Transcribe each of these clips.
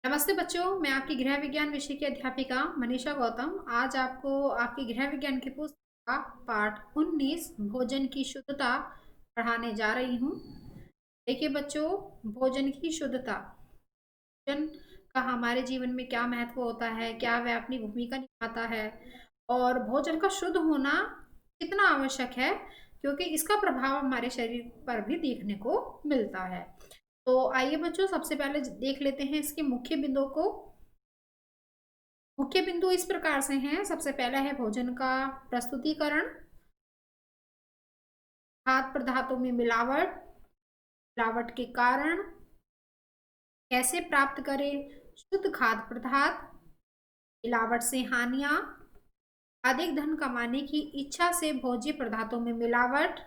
नमस्ते बच्चों, मैं आपकी गृह विज्ञान विषय की अध्यापिका मनीषा गौतम आज आपको आपकी गृह विज्ञान की पुस्तक का पाठ 19 भोजन की शुद्धता पढ़ाने जा रही हूँ। देखिए बच्चों, भोजन की शुद्धता, भोजन का हमारे जीवन में क्या महत्व होता है, क्या वह अपनी भूमिका निभाता है और भोजन का शुद्ध होना कितना आवश्यक है, क्योंकि इसका प्रभाव हमारे शरीर पर भी देखने को मिलता है। तो आइए बच्चों, सबसे पहले देख लेते हैं इसके मुख्य बिंदुओं को। मुख्य बिंदु इस प्रकार से हैं। सबसे पहला है भोजन का प्रस्तुतिकरण, खाद्य पदार्थों में मिलावट, मिलावट के कारण, कैसे प्राप्त करें शुद्ध खाद्य पदार्थ, मिलावट से हानियां, अधिक धन कमाने की इच्छा से भोज्य पदार्थों में मिलावट,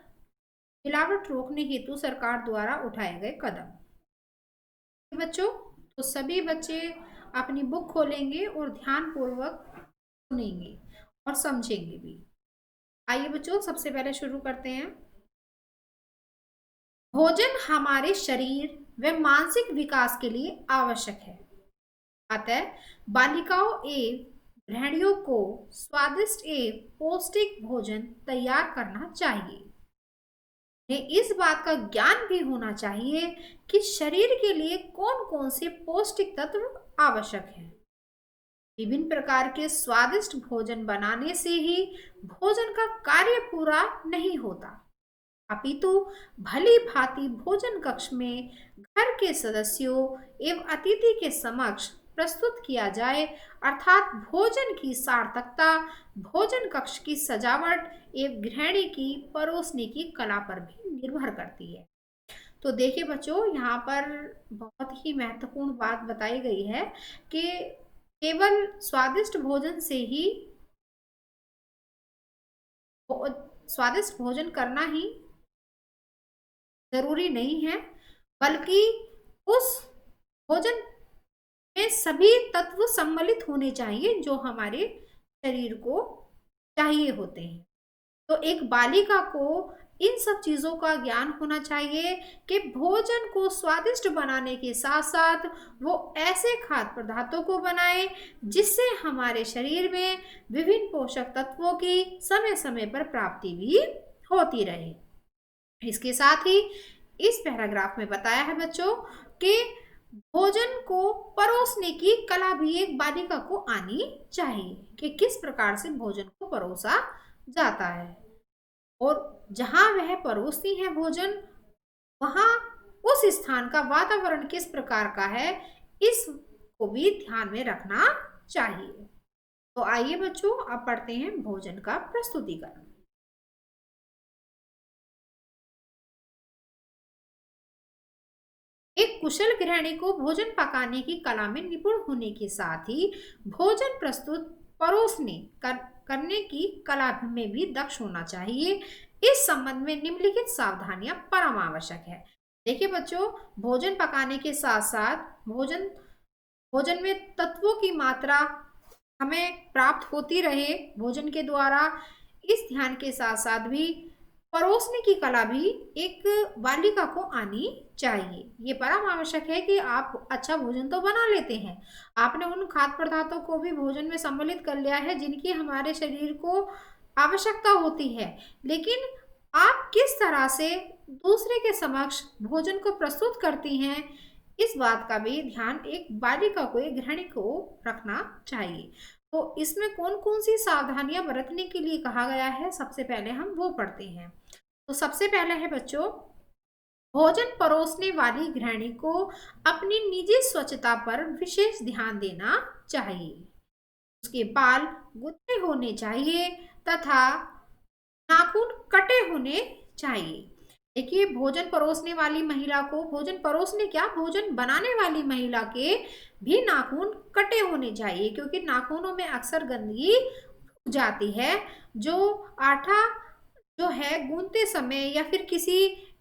मिलावट रोकने हेतु सरकार द्वारा उठाए गए कदम। बच्चों, तो सभी बच्चे अपनी बुक खोलेंगे और ध्यान पूर्वक सुनेंगे और समझेंगे भी। आइए बच्चों, सबसे पहले शुरू करते हैं। भोजन हमारे शरीर व मानसिक विकास के लिए आवश्यक है। अतः बालिकाओं एवं गृहिणियों को स्वादिष्ट एवं पौष्टिक भोजन तैयार करना चाहिए। उन्हें इस बात का ज्ञान भी होना चाहिए कि शरीर के लिए कौन कौन से पौष्टिक तत्व आवश्यक हैं। विभिन्न प्रकार के स्वादिष्ट भोजन बनाने से ही भोजन का कार्य पूरा नहीं होता, अपितु भली भांति भोजन कक्ष में घर के सदस्यों एवं अतिथि के समक्ष प्रस्तुत किया जाए, अर्थात भोजन की सार्थकता भोजन कक्ष की सजावट एवं गृहिणी की परोसने की कला पर भी निर्भर करती है। तो देखिए बच्चों, यहाँ पर बहुत ही महत्वपूर्ण बात बताई गई है कि केवल स्वादिष्ट भोजन से ही स्वादिष्ट भोजन करना ही जरूरी नहीं है, बल्कि उस भोजन में सभी तत्व सम्मिलित होने चाहिए जो हमारे शरीर को चाहिए होते हैं। तो एक बालिका को इन सब चीजों का ज्ञान होना चाहिए कि भोजन को स्वादिष्ट बनाने के साथ साथ वो ऐसे खाद्य पदार्थों को बनाए जिससे हमारे शरीर में विभिन्न पोषक तत्वों की समय समय पर प्राप्ति भी होती रहे। इसके साथ ही इस पैराग्राफ में बताया है बच्चों कि भोजन को परोसने की कला भी एक बालिका को आनी चाहिए कि किस प्रकार से भोजन को परोसा जाता है, और जहां वह परोसती है भोजन, वहां उस स्थान का वातावरण किस प्रकार का है, इसको भी ध्यान में रखना चाहिए। तो आइए बच्चों, अब पढ़ते हैं भोजन का प्रस्तुतिकरण। एक कुशल गृहिणी को भोजन पकाने की कला में निपुण होने के साथ ही भोजन प्रस्तुत परोसने करने की कला में भी दक्ष होना चाहिए। इस संबंध में निम्नलिखित सावधानियां परम आवश्यक है। देखिए बच्चों, भोजन पकाने के साथ साथ भोजन में तत्वों की मात्रा हमें प्राप्त होती रहे भोजन के द्वारा, इस ध्यान के साथ साथ भी परोसने की कला भी एक बालिका को आनी चाहिए। ये परम आवश्यक है कि आप अच्छा भोजन तो बना लेते हैं, आपने उन खाद्य पदार्थों को भी भोजन में सम्मिलित कर लिया है जिनकी हमारे शरीर को आवश्यकता होती है, लेकिन आप किस तरह से दूसरे के समक्ष भोजन को प्रस्तुत करती हैं, इस बात का भी ध्यान एक बालिका को, एक गृहिणी को रखना चाहिए। तो इसमें कौन कौन सी सावधानियां बरतने के लिए कहा गया है, सबसे पहले हम वो पढ़ते हैं। तो सबसे पहले है बच्चों, भोजन परोसने वाली गृहिणी को अपनी निजी स्वच्छता पर विशेष ध्यान देना चाहिए। उसके बाल गुत्थे होने चाहिए तथा नाखून कटे होने चाहिए। देखिए, भोजन परोसने वाली महिला को, भोजन परोसने क्या, भोजन बनाने वाली महिला के भी नाखून कटे होने चाहिए, क्योंकि नाखूनों में अक्सर गंदगी जाती है। जो आटा जो है गूंथते समय या फिर किसी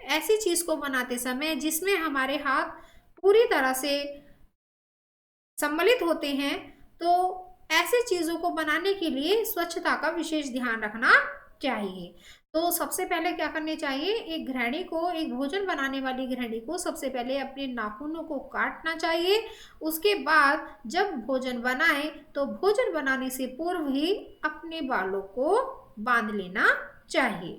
ऐसी चीज को बनाते समय जिसमें हमारे हाथ पूरी तरह से सम्मिलित होते हैं, तो ऐसी चीजों को बनाने के लिए स्वच्छता का विशेष ध्यान रखना चाहिए। तो सबसे पहले क्या करने चाहिए, एक गृहिणी को, एक भोजन बनाने वाली गृहिणी को सबसे पहले अपने नाखूनों को काटना चाहिए। उसके बाद जब भोजन बनाए तो भोजन बनाने से पूर्व ही अपने बालों को बांध लेना चाहिए,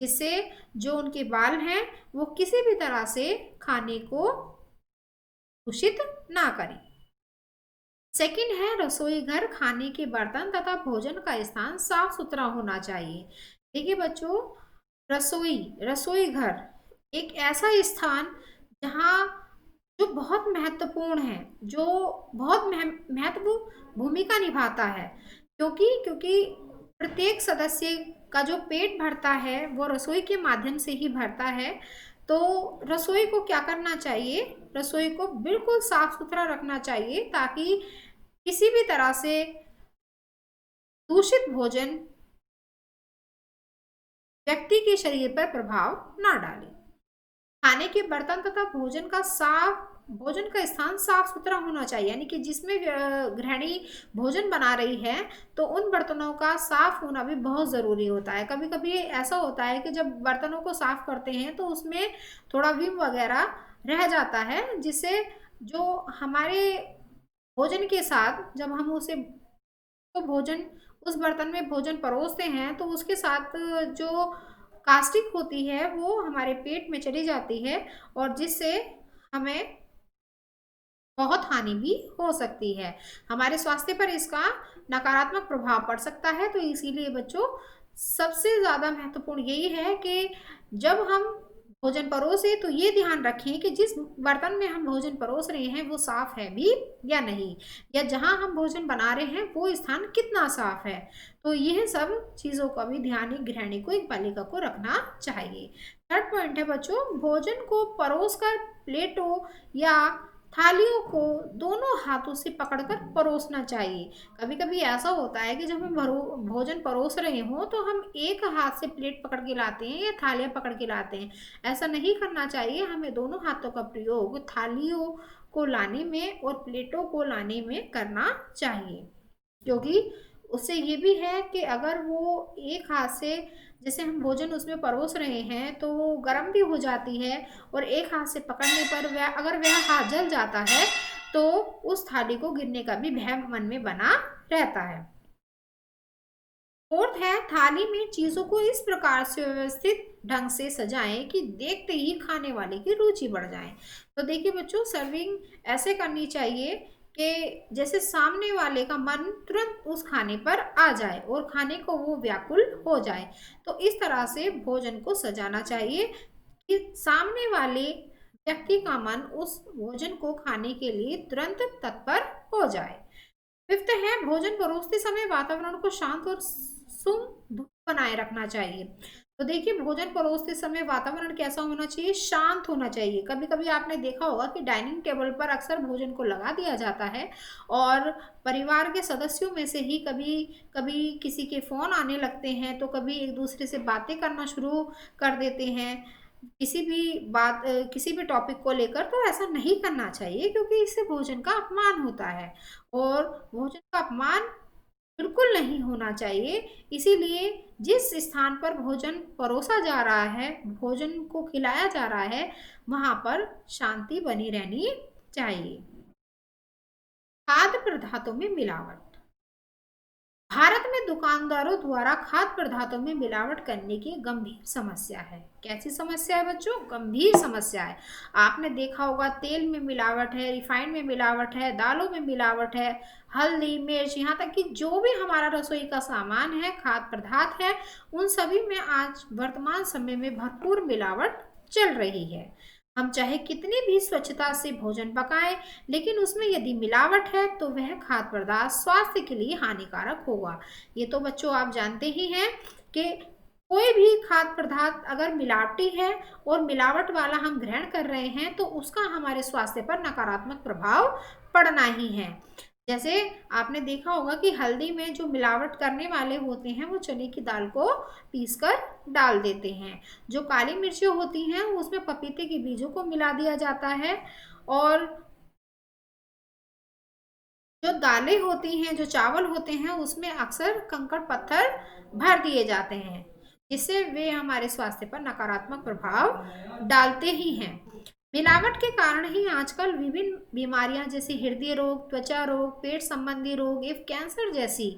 जिससे जो उनके बाल हैं वो किसी भी तरह से खाने को दूषित ना करें। सेकंड है, रसोई घर, खाने के बर्तन तथा भोजन का स्थान साफ सुथरा होना चाहिए। देखिए बच्चों, रसोई रसोई घर एक ऐसा स्थान जहाँ जो बहुत महत्वपूर्ण है, जो बहुत महत्व भूमिका निभाता है, क्योंकि प्रत्येक सदस्य का जो पेट भरता है वो रसोई के माध्यम से ही भरता है। तो रसोई को क्या करना चाहिए, रसोई को बिल्कुल साफ सुथरा रखना चाहिए, ताकि किसी भी तरह से दूषित भोजन व्यक्ति के शरीर पर प्रभाव ना डाले। खाने के बर्तन तथा भोजन का स्थान साफ सुथरा होना चाहिए, यानी कि जिसमें गृहिणी भोजन बना रही है तो उन बर्तनों का साफ होना भी बहुत ज़रूरी होता है। कभी कभी ऐसा होता है कि जब बर्तनों को साफ करते हैं तो उसमें थोड़ा विम वगैरह रह जाता है, जिससे जो हमारे भोजन के साथ जब हम उसे तो भोजन उस बर्तन में भोजन परोसते हैं तो उसके साथ जो कास्टिक होती है वो हमारे पेट में चली जाती है, और जिससे हमें बहुत हानि भी हो सकती है, हमारे स्वास्थ्य पर इसका नकारात्मक प्रभाव पड़ सकता है। तो इसीलिए बच्चों, सबसे ज़्यादा महत्वपूर्ण यही है कि जब हम भोजन परोसे तो ये ध्यान रखें कि जिस बर्तन में हम भोजन परोस रहे हैं वो साफ है भी या नहीं, या जहां हम भोजन बना रहे हैं वो स्थान कितना साफ है। तो यह सब चीज़ों का भी ध्यान एक गृहिणी को, एक बालिका को रखना चाहिए। थर्ड पॉइंट है बच्चों, भोजन को परोसकर प्लेटों या थालियों को दोनों हाथों से पकड़कर परोसना चाहिए। कभी कभी ऐसा होता है कि जब हम भोजन परोस रहे हों तो हम एक हाथ से प्लेट पकड़ के लाते हैं या थालियाँ पकड़ के लाते हैं। ऐसा नहीं करना चाहिए, हमें दोनों हाथों का प्रयोग थालियों को लाने में और प्लेटों को लाने में करना चाहिए, क्योंकि उससे ये भी है कि अगर वो एक हाथ से, जैसे हम भोजन उसमें परोस रहे हैं तो वो गर्म भी हो जाती है, और एक हाथ से पकड़ने पर वह हाथ जल जाता है तो उस थाली को गिरने का भी भय मन में बना रहता है। फोर्थ है, थाली में चीजों को इस प्रकार से व्यवस्थित ढंग से सजाएं कि देखते ही खाने वाले की रुचि बढ़ जाए। तो देखिए बच्चों, सर्विंग ऐसे करनी चाहिए कि जैसे सामने वाले का मन तुरंत उस खाने पर आ जाए और खाने को वो व्याकुल हो जाए। तो इस तरह से भोजन को सजाना चाहिए कि सामने वाले व्यक्ति का मन उस भोजन को खाने के लिए तुरंत तत्पर हो जाए। फिफ्थ है, भोजन परोसते समय वातावरण को शांत और सुम बनाए रखना चाहिए। तो देखिए, भोजन परोसते समय वातावरण कैसा होना चाहिए, शांत होना चाहिए। कभी कभी आपने देखा होगा कि डाइनिंग टेबल पर अक्सर भोजन को लगा दिया जाता है और परिवार के सदस्यों में से ही कभी कभी किसी के फोन आने लगते हैं, तो कभी एक दूसरे से बातें करना शुरू कर देते हैं किसी भी टॉपिक को लेकर। तो ऐसा नहीं करना चाहिए, क्योंकि इससे भोजन का अपमान होता है और भोजन का अपमान बिल्कुल नहीं होना चाहिए। इसीलिए जिस स्थान पर भोजन परोसा जा रहा है, भोजन को खिलाया जा रहा है, वहां पर शांति बनी रहनी चाहिए। खाद्य पदार्थों में मिलावट। भारत में दुकानदारों द्वारा खाद्य पदार्थों में मिलावट करने की गंभीर समस्या है। कैसी समस्या है बच्चों, गंभीर समस्या है। आपने देखा होगा तेल में मिलावट है, रिफाइंड में मिलावट है, दालों में मिलावट है, हल्दी, मिर्च, यहाँ तक कि जो भी हमारा रसोई का सामान है, खाद्य पदार्थ है, उन सभी में आज वर्तमान समय में भरपूर मिलावट चल रही है। हम चाहे कितनी भी स्वच्छता से भोजन पकाएं, लेकिन उसमें यदि मिलावट है तो वह खाद्य पदार्थ स्वास्थ्य के लिए हानिकारक होगा। ये तो बच्चों आप जानते ही हैं कि कोई भी खाद्य पदार्थ अगर मिलावटी है और मिलावट वाला हम ग्रहण कर रहे हैं तो उसका हमारे स्वास्थ्य पर नकारात्मक प्रभाव पड़ना ही है। जैसे आपने देखा होगा कि हल्दी में जो मिलावट करने वाले होते हैं वो चने की दाल को पीसकर डाल देते हैं। जो काली मिर्चें होती हैं उसमें पपीते के बीजों को मिला दिया जाता है, और जो दालें होती हैं, जो चावल होते हैं, उसमें अक्सर कंकड़ पत्थर भर दिए जाते हैं। इससे वे हमारे स्वास्थ्य पर नकारात्मक प्रभाव डालते ही हैं। मिलावट के कारण ही आजकल विभिन्न बीमारियां जैसे हृदय रोग, त्वचा रोग, पेट संबंधी रोग एवं कैंसर जैसी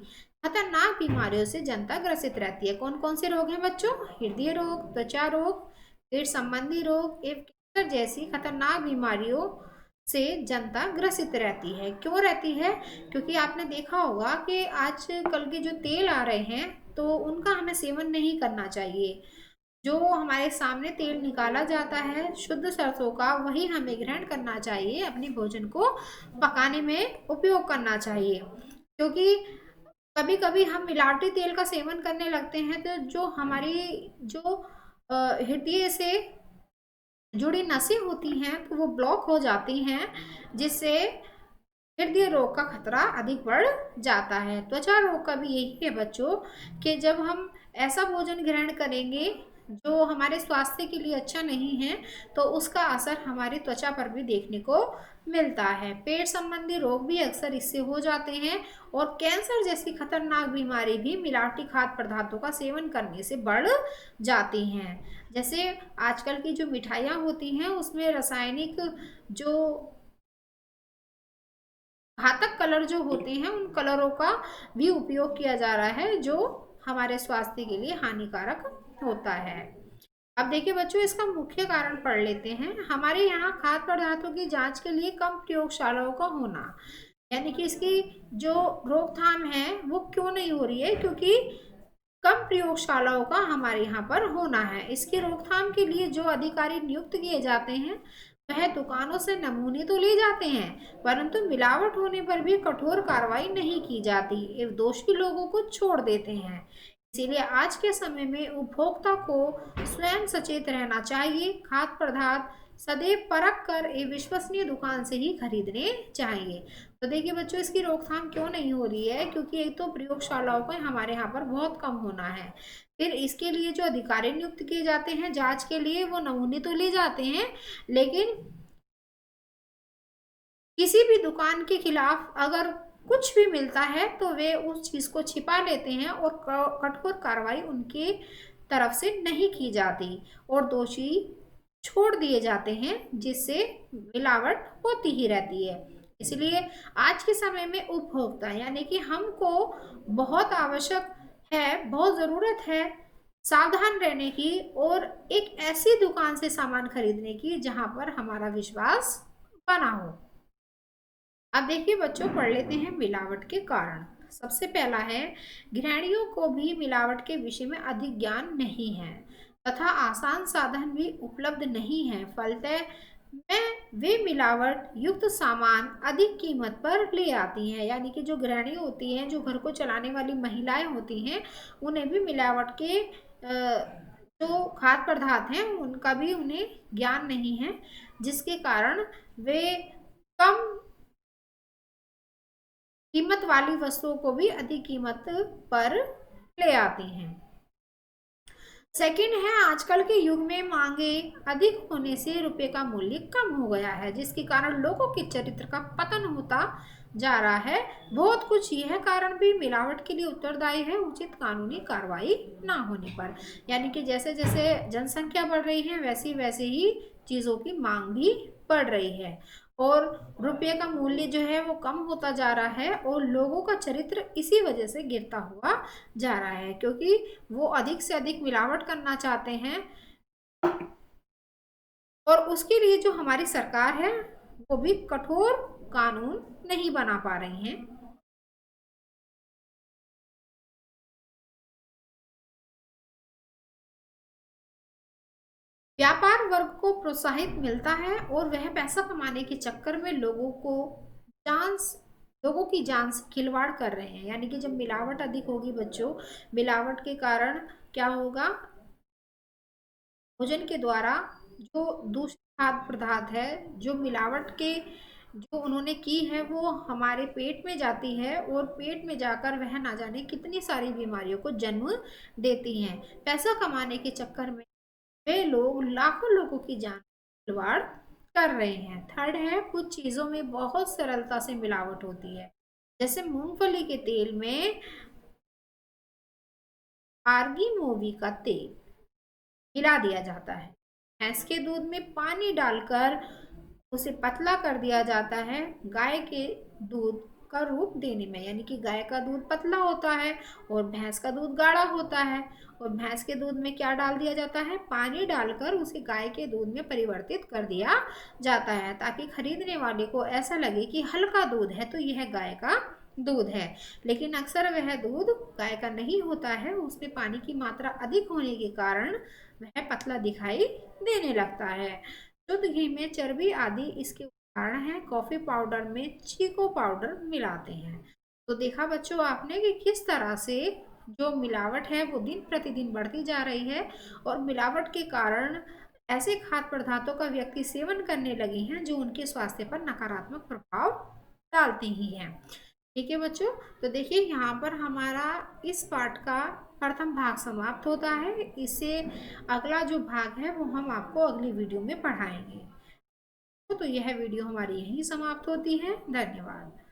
खतरनाक बीमारियों से जनता ग्रसित रहती है। कौन कौन से रोग हैं बच्चों? हृदय रोग, त्वचा रोग, पेट संबंधी रोग एवं कैंसर जैसी खतरनाक बीमारियों से जनता ग्रसित रहती है। क्यों रहती है? क्योंकि आपने देखा होगा कि आजकल के जो तेल आ रहे हैं तो उनका हमें सेवन नहीं करना चाहिए। जो हमारे सामने तेल निकाला जाता है शुद्ध सरसों का, वही हमें ग्रहण करना चाहिए, अपने भोजन को पकाने में उपयोग करना चाहिए। क्योंकि कभी कभी हम मिलावटी तेल का सेवन करने लगते हैं तो जो हमारी जो हृदय से जुड़ी नसें होती हैं तो वो ब्लॉक हो जाती हैं, जिससे हृदय रोग का खतरा अधिक बढ़ जाता है। त्वचा रोग का भी यही है बच्चों कि जब हम ऐसा भोजन ग्रहण करेंगे जो हमारे स्वास्थ्य के लिए अच्छा नहीं है तो उसका असर हमारी त्वचा पर भी देखने को मिलता है। पेट संबंधी रोग भी अक्सर इससे हो जाते हैं और कैंसर जैसी खतरनाक बीमारी भी मिलावटी खाद्य पदार्थों का सेवन करने से बढ़ जाती हैं। जैसे आजकल की जो मिठाइयाँ होती हैं उसमें रासायनिक जो घातक कलर जो होते हैं उन कलरों का भी उपयोग किया जा रहा है जो हमारे स्वास्थ्य के लिए हानिकारक होता है। अब देखिए बच्चों, इसका मुख्य कारण पढ़ लेते हैं। हमारे यहाँ खाद्य पदार्थों की जांच के लिए कम प्रयोगशालाओं का होना, यानी कि इसकी जो रोकथाम है वो क्यों नहीं हो रही है? क्योंकि कम प्रयोगशालाओं का हमारे यहाँ पर होना है। इसकी रोकथाम के लिए जो अधिकारी नियुक्त किए जाते हैं वह दुकानों से नमूने तो ले जाते हैं परंतु मिलावट होने पर भी कठोर कार्रवाई नहीं की जाती एवं दोषी लोगों को छोड़ देते हैं। इसीलिए आज के समय में उपभोक्ता को स्वयं सचेत रहना चाहिए। खाद्य पदार्थ सदैव परख कर एक विश्वसनीय दुकान से ही खरीदने चाहिए। तो देखिए बच्चों, इसकी रोकथाम क्यों नहीं हो रही है? क्योंकि एक तो प्रयोगशालाओं का हमारे यहाँ पर बहुत कम होना है। फिर इसके लिए जो अधिकारी नियुक्त किए जाते हैं जांच के लिए, वो नमूने तो ले जाते हैं लेकिन किसी भी दुकान के खिलाफ अगर कुछ भी मिलता है तो वे उस चीज को छिपा लेते हैं और कठोर कार्रवाई उनके तरफ से नहीं की जाती और दोषी छोड़ दिए जाते हैं, जिससे मिलावट होती ही रहती है। इसलिए आज के समय में उपभोक्ता यानी कि हमको बहुत आवश्यक है, बहुत ज़रूरत है सावधान रहने की और एक ऐसी दुकान से सामान खरीदने की जहां पर हमारा विश्वास बना हो। अब देखिए बच्चों, पढ़ लेते हैं मिलावट के कारण। सबसे पहला है, गृहिणियों को भी मिलावट के विषय में अधिक ज्ञान नहीं है तथा आसान साधन भी उपलब्ध नहीं है। फलतः में वे मिलावट युक्त सामान अधिक कीमत पर ले आती हैं। यानी कि जो गृहिणी होती हैं, जो घर को चलाने वाली महिलाएं होती हैं, उन्हें भी मिलावट के जो खाद्य पदार्थ हैं उनका भी उन्हें ज्ञान नहीं है, जिसके कारण वे कम कीमत वाली वस्तुओं को भी अधिक कीमत पर ले आती हैं। सेकंड है, आजकल के युग में मांगे अधिक होने से रुपए का मूल्य कम हो गया है, जिसके कारण लोगों के चरित्र का पतन होता जा रहा है। बहुत कुछ यह कारण भी मिलावट के लिए उत्तरदायी है उचित कानूनी कार्रवाई ना होने पर। यानी कि जैसे जैसे जनसंख्या बढ़ रही है वैसे वैसे ही चीजों की मांग भी बढ़ रही है और रुपये का मूल्य जो है वो कम होता जा रहा है और लोगों का चरित्र इसी वजह से गिरता हुआ जा रहा है, क्योंकि वो अधिक से अधिक मिलावट करना चाहते हैं और उसके लिए जो हमारी सरकार है वो भी कठोर कानून नहीं बना पा रही हैं। व्यापार वर्ग को प्रोत्साहित मिलता है और वह पैसा कमाने के चक्कर में जान लोगों की जान से खिलवाड़ कर रहे हैं। यानी कि जब मिलावट अधिक होगी बच्चों, मिलावट के कारण क्या होगा? भोजन के द्वारा जो दूषित खाद्य पदार्थ है, जो मिलावट के जो उन्होंने की है वो हमारे पेट में जाती है और पेट में जाकर वह ना जाने कितनी सारी बीमारियों को जन्म देती हैं। पैसा कमाने के चक्कर में वे लोग लाखों लोगों की जान खिलवाड़ कर रहे हैं। थर्ड है, कुछ चीजों में बहुत सरलता से मिलावट होती है। जैसे मूंगफली के तेल में आर्गीमोवी का तेल मिला दिया जाता है। भैंस के दूध में पानी डालकर उसे पतला कर दिया जाता है गाय के दूध का रूप देने में, यानी कि गाय का दूध पतला होता है और भैंस का दूध गाढ़ा होता है। और भैंस के दूध में क्या डाल दिया जाता है, पानी डालकर उसे गाय के दूध में परिवर्तित कर दिया जाता है, ताकि खरीदने वाले को ऐसा लगे कि हल्का दूध है तो यह गाय का दूध है। लेकिन अक्सर वह दूध गाय का नहीं होता है, उसमें पानी की मात्रा अधिक होने के कारण वह पतला दिखाई देने लगता है। शुद्ध घी में चर्बी आदि इसके उदाहरण है। कॉफी पाउडर में चीको पाउडर मिलाते हैं। तो देखा बच्चों आपने कि किस तरह से जो मिलावट है वो दिन प्रतिदिन बढ़ती जा रही है, और मिलावट के कारण ऐसे खाद्य पदार्थों का व्यक्ति सेवन करने लगे हैं जो उनके स्वास्थ्य पर नकारात्मक प्रभाव डालते ही हैं। ठीक है बच्चों, तो देखिए यहाँ पर हमारा इस पाठ का प्रथम भाग समाप्त होता है। इससे अगला जो भाग है वो हम आपको अगली वीडियो में पढ़ाएंगे। तो यह वीडियो हमारी यहीं समाप्त होती है। धन्यवाद।